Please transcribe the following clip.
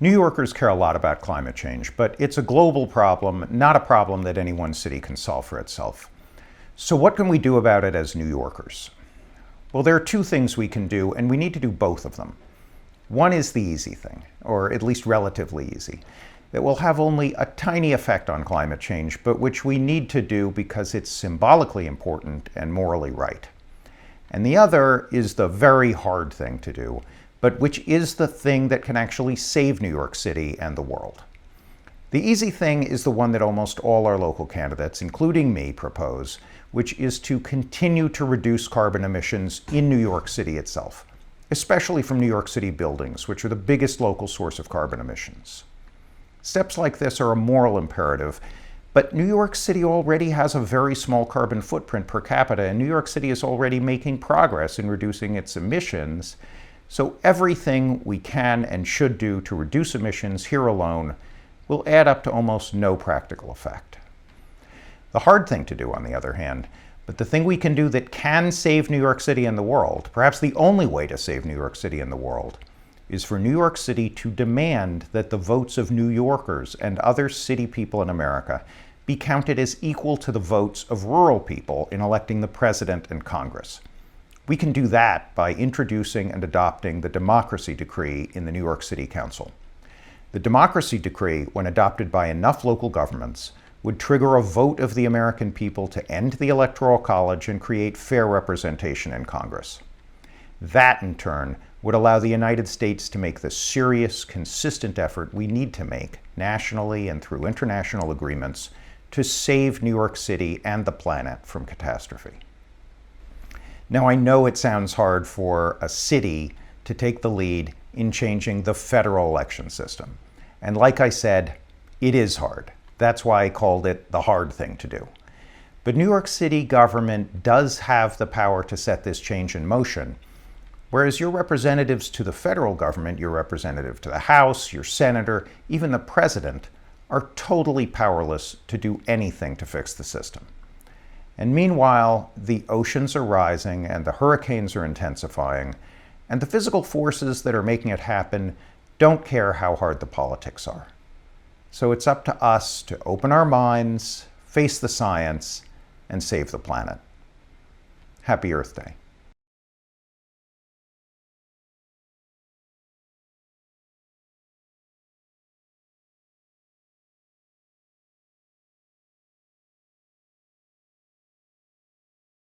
New Yorkers care a lot about climate change, but it's a global problem, not a problem that any one city can solve for itself. So what can we do about it as New Yorkers? Well, there are two things we can do, and we need to do both of them. One is the easy thing, or at least relatively easy, that will have only a tiny effect on climate change, but which we need to do because it's symbolically important and morally right. And the other is the very hard thing to do, but which is the thing that can actually save New York City and the world. The easy thing is the one that almost all our local candidates, including me, propose, which is to continue to reduce carbon emissions in New York City itself, especially from New York City buildings, which are the biggest local source of carbon emissions. Steps like this are a moral imperative, but New York City already has a very small carbon footprint per capita, and New York City is already making progress in reducing its emissions. So everything we can and should do to reduce emissions here alone will add up to almost no practical effect. The hard thing to do, on the other hand, but the thing we can do that can save New York City and the world, perhaps the only way to save New York City and the world, is for New York City to demand that the votes of New Yorkers and other city people in America be counted as equal to the votes of rural people in electing the president and Congress. We can do that by introducing and adopting the Democracy Decree in the New York City Council. The Democracy Decree, when adopted by enough local governments, would trigger a vote of the American people to end the Electoral College and create fair representation in Congress. That, in turn, would allow the United States to make the serious, consistent effort we need to make, nationally and through international agreements, to save New York City and the planet from catastrophe. Now, I know it sounds hard for a city to take the lead in changing the federal election system. And like I said, it is hard. That's why I called it the hard thing to do. But New York City government does have the power to set this change in motion, whereas your representatives to the federal government, your representative to the House, your senator, even the president, are totally powerless to do anything to fix the system. And meanwhile, the oceans are rising and the hurricanes are intensifying, and the physical forces that are making it happen don't care how hard the politics are. So it's up to us to open our minds, face the science, and save the planet. Happy Earth Day.